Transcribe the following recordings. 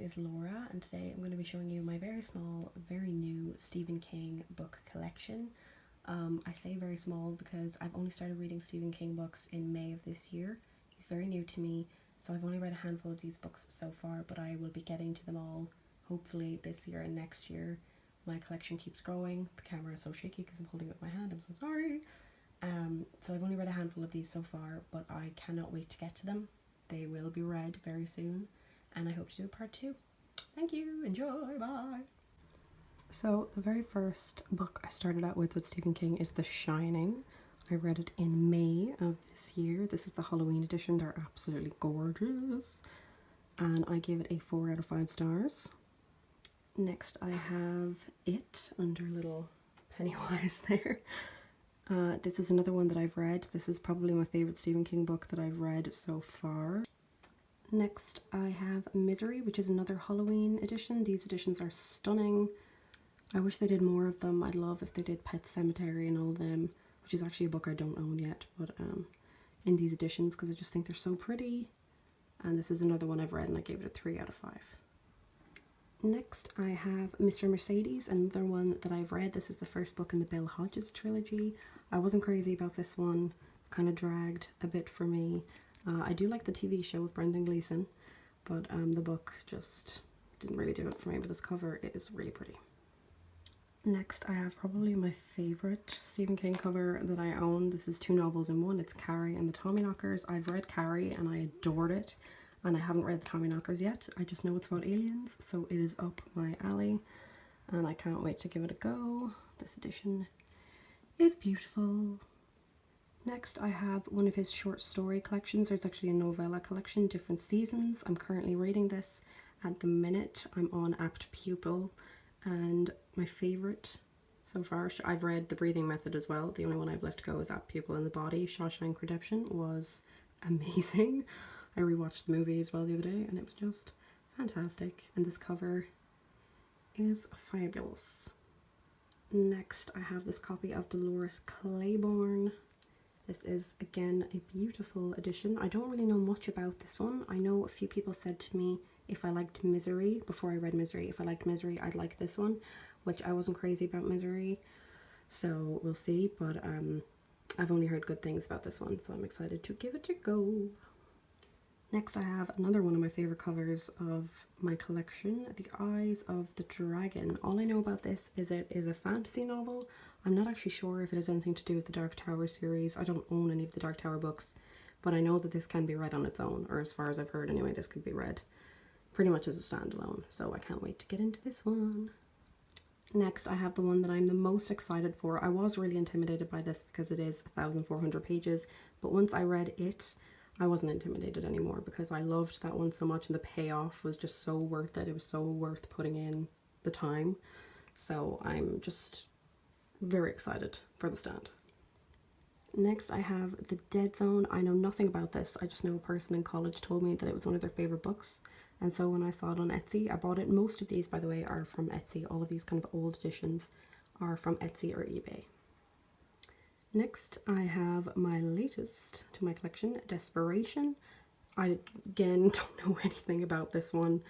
is Laura, and today I'm going to be showing you my very small, very new Stephen King book collection. I say very small because I've only started reading Stephen King books in May of this year. He's very new to me, so I've only read a handful of these books so far, but I will be getting to them all hopefully this year and next year. My collection keeps growing. The camera is so shaky because I'm holding it with my hand, I'm so sorry. So I've only read a handful of these so far, but I cannot wait to get to them. They will be read very soon, and I hope to do a part 2. Thank you, enjoy, bye! So the very first book I started out with Stephen King is The Shining. I read it in May of this year. This is the Halloween edition. They're absolutely gorgeous. And I gave it a 4 out of 5 stars. Next I have It under little Pennywise there. This is another one that I've read. This is probably my favourite Stephen King book that I've read so far. Next I have Misery, which is another Halloween edition. These editions are stunning. I wish they did more of them. I'd love if they did Pet Sematary and all of them, which is actually a book I don't own yet, but in these editions, because I just think they're so pretty. And this is another one I've read and I gave it a 3 out of 5. Next I have Mr. Mercedes, another one that I've read. This is the first book in the Bill Hodges trilogy. I wasn't crazy about this one, kind of dragged a bit for me. I do like the TV show with Brendan Gleeson, but the book just didn't really do it for me, but this cover is really pretty. Next I have probably my favourite Stephen King cover that I own. This is 2 novels in one. It's Carrie and the Tommyknockers. I've read Carrie and I adored it, and I haven't read the Tommyknockers yet. I just know it's about aliens, so it is up my alley and I can't wait to give it a go. This edition is beautiful. Next I have one of his short story collections, or it's actually a novella collection, Different Seasons. I'm currently reading this at the minute. I'm on Apt Pupil, and my favourite so far, I've read The Breathing Method as well. The only one I've left to go is Apt Pupil in the Body. Shawshank Redemption was amazing. I rewatched the movie as well the other day and it was just fantastic, and this cover is fabulous. Next I have this copy of Dolores Clineborne. This is again a beautiful edition. I don't really know much about this one. I know a few people said to me if I liked Misery, before I read Misery, if I liked Misery I'd like this one, which I wasn't crazy about Misery, so we'll see, but I've only heard good things about this one, so I'm excited to give it a go. Next I have another one of my favourite covers of my collection, The Eyes of the Dragon. All I know about this is it is a fantasy novel. I'm not actually sure if it has anything to do with the Dark Tower series. I don't own any of the Dark Tower books, but I know that this can be read on its own, or as far as I've heard anyway, this could be read pretty much as a standalone, so I can't wait to get into this one. Next I have the one that I'm the most excited for. I was really intimidated by this because it is 1,400 pages, but once I read it, I wasn't intimidated anymore because I loved that one so much, and the payoff was just so worth it. It was so worth putting in the time. So I'm just very excited for The Stand. Next I have The Dead Zone. I know nothing about this. I just know a person in college told me that it was one of their favourite books. And so when I saw it on Etsy, I bought it. Most of these, by the way, are from Etsy. All of these kind of old editions are from Etsy or eBay. Next, I have my latest to my collection, Desperation. I, again, don't know anything about this one.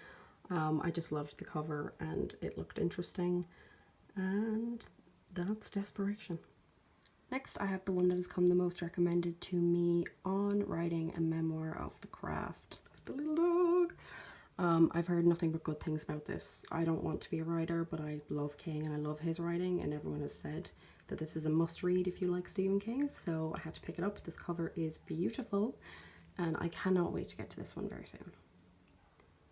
I just loved the cover and it looked interesting. And that's Desperation. Next, I have the one that has come the most recommended to me on writing a memoir of the craft. The little dog. I've heard nothing but good things about this. I don't want to be a writer, but I love King and I love his writing, and everyone has said that this is a must-read if you like Stephen King, so I had to pick it up. This cover is beautiful, and I cannot wait to get to this one very soon.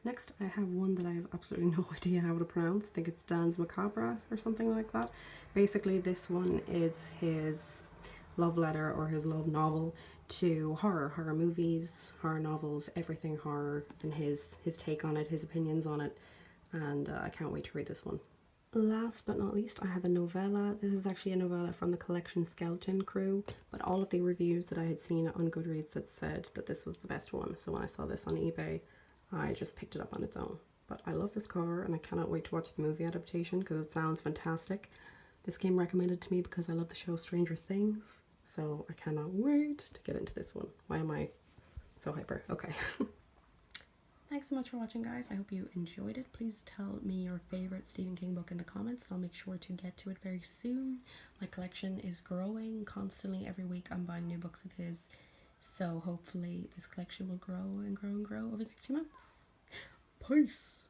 Next, I have one that I have absolutely no idea how to pronounce. I think it's Dan's Macabre or something like that. Basically, this one is his love letter or his love novel to horror movies, horror novels, everything horror, and his take on it, his opinions on it, and I can't wait to read this one. Last but not least, I have a novella. This is actually a novella from the collection Skeleton Crew, but all of the reviews that I had seen on Goodreads had said that this was the best one, so when I saw this on eBay, I just picked it up on its own. But I love this cover and I cannot wait to watch the movie adaptation because it sounds fantastic. This came recommended to me because I love the show Stranger Things, so I cannot wait to get into this one. Why am I so hyper? Okay. Thanks thanks so much for watching, guys. I hope you enjoyed it. Please tell me your favorite Stephen King book in the comments. I'll make sure to get to it very soon. My collection is growing constantly. Every week I'm buying new books of his. So hopefully this collection will grow and grow and grow over the next few months. Peace!